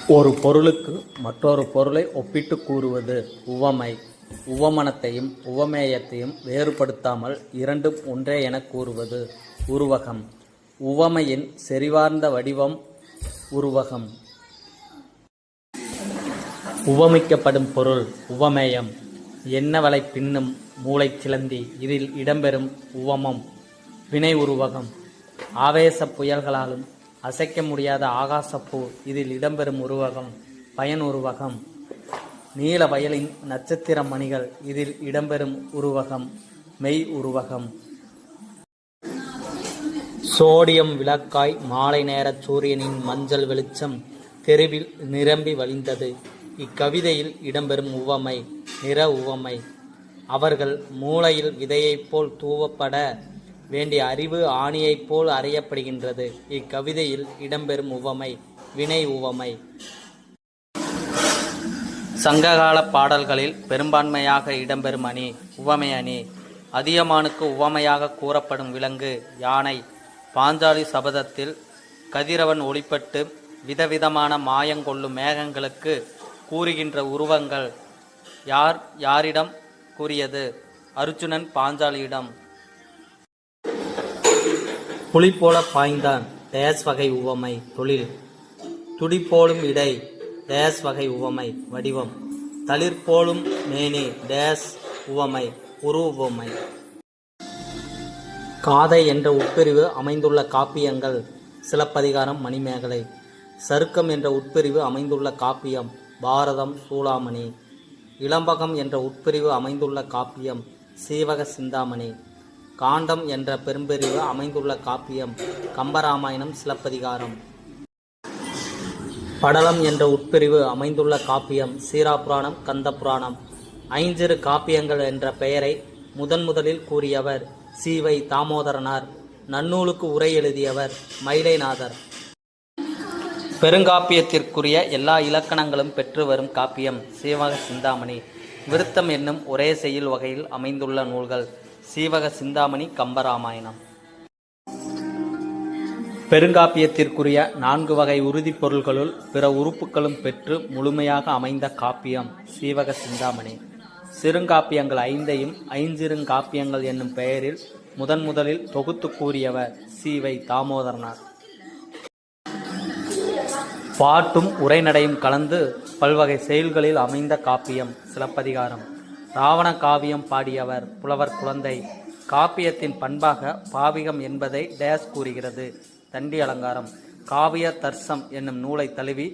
ஒரு பொருளுக்கு மற்றொரு பொருளை ஒப்பிட்டுக் கூறுவது உவமை. உவமனத்தையும் உவமேயத்தையும் வேறுபடுத்தாமல் இரண்டும் ஒன்றே எனக் கூறுவது உருவகம். உவமையின் செறிவார்ந்த வடிவம் உருவகம். உவமிக்கப்படும் பொருள் உவமேயம். எண்ணவலை பின்னும் மூளைச் சிலந்தி இதில் இடம்பெறும் உவமம் வினை உருவகம். ஆவேசப் புயல்களாலும் அசைக்க முடியாத ஆகாசப்பூ இதில் இடம்பெறும் உருவகம் பயன் உருவகம். நீல வயலின் நட்சத்திர மணிகள் இதில் இடம்பெறும் உருவகம் மெய் உருவகம். சோடியம் விளக்காய் மாலை நேரச் சூரியனின் மஞ்சள் வெளிச்சம் தெருவில் நிரம்பி வழிந்தது. இக்கவிதையில் இடம்பெறும் உவமை நிற உவமை. அவர்கள் மூளையில் விதையைப் போல் தூவப்பட வேண்டிய அறிவு ஆணியைப் போல் அறியப்படுகின்றது. இக்கவிதையில் இடம்பெறும் உவமை வினை உவமை. சங்ககால பாடல்களில் பெரும்பான்மையாக இடம்பெறும் அணி உவமை அணி. அதியமானுக்கு உவமையாக கூறப்படும் விலங்கு யானை. பாஞ்சாலி சபதத்தில் கதிரவன் ஒளிப்பட்டு விதவிதமான மாயங்கொள்ளும் மேகங்களுக்கு கூறுகின்ற உருவங்கள் யாரிடம் கூறியது? அர்ஜுனன் பாஞ்சாலியிடம். புலி போல பாய்ந்தான் டேஸ் வகை உவமை தொழில். துடிப்போலும் இடை டேஸ் வகை உவமை வடிவம். தளிர் போலும் மேனி டேஸ் உவமை உருவமை. காதை என்ற உட்பிரிவு அமைந்துள்ள காப்பியங்கள் சிலப்பதிகாரம் மணிமேகலை. சருக்கம் என்ற உட்பிரிவு அமைந்துள்ள காப்பியம் பாரதம் சூளாமணி. இளம்பகம் என்ற உட்பிரிவு அமைந்துள்ள காப்பியம் சீவக சிந்தாமணி. காண்டம் என்ற பெரும்பிரிவு அமைந்துள்ள காப்பியம் கம்பராமாயணம் சிலப்பதிகாரம். படலம் என்ற உட்பிரிவு அமைந்துள்ள காப்பியம் சீராபுராணம் கந்தபுராணம். ஐஞ்சிறு காப்பியங்கள் என்ற பெயரை முதலில் கூறியவர் சி.வை. தாமோதரனார். நன்னூலுக்கு உரை எழுதியவர் மயிலைநாதர். பெருங்காப்பியத்திற்குரிய எல்லா இலக்கணங்களும் பெற்று வரும் காப்பியம் சீவக சிந்தாமணி. விருத்தம் என்னும் ஒரே செய்யுள் வகையில் அமைந்துள்ள நூல்கள் சீவக சிந்தாமணி கம்பராமாயணம். பெருங்காப்பியத்திற்குரிய 4 வகை உறுதிப் பொருள்களுள் பிற உறுப்புகளும் பெற்று முழுமையாக அமைந்த காப்பியம் சீவக சிந்தாமணி. சிறுங்காப்பியங்கள் 5ஐயும் ஐஞ்சிறுங்காப்பியங்கள் என்னும் பெயரில் முதலில் தொகுத்து கூறியவர் சி.வை. தாமோதரனார். பாட்டும் உரைநடையும் கலந்து பல்வகை செயல்களில் அமைந்த காப்பியம் சிலப்பதிகாரம். ராவண காவியம் பாடியவர் புலவர் குழந்தை. காப்பியத்தின் பண்பாக பாவிகம் என்பதை டேஸ் கூறுகிறது. தண்டி அலங்காரம். காவிய தர்சம் என்னும் நூலை தழுவி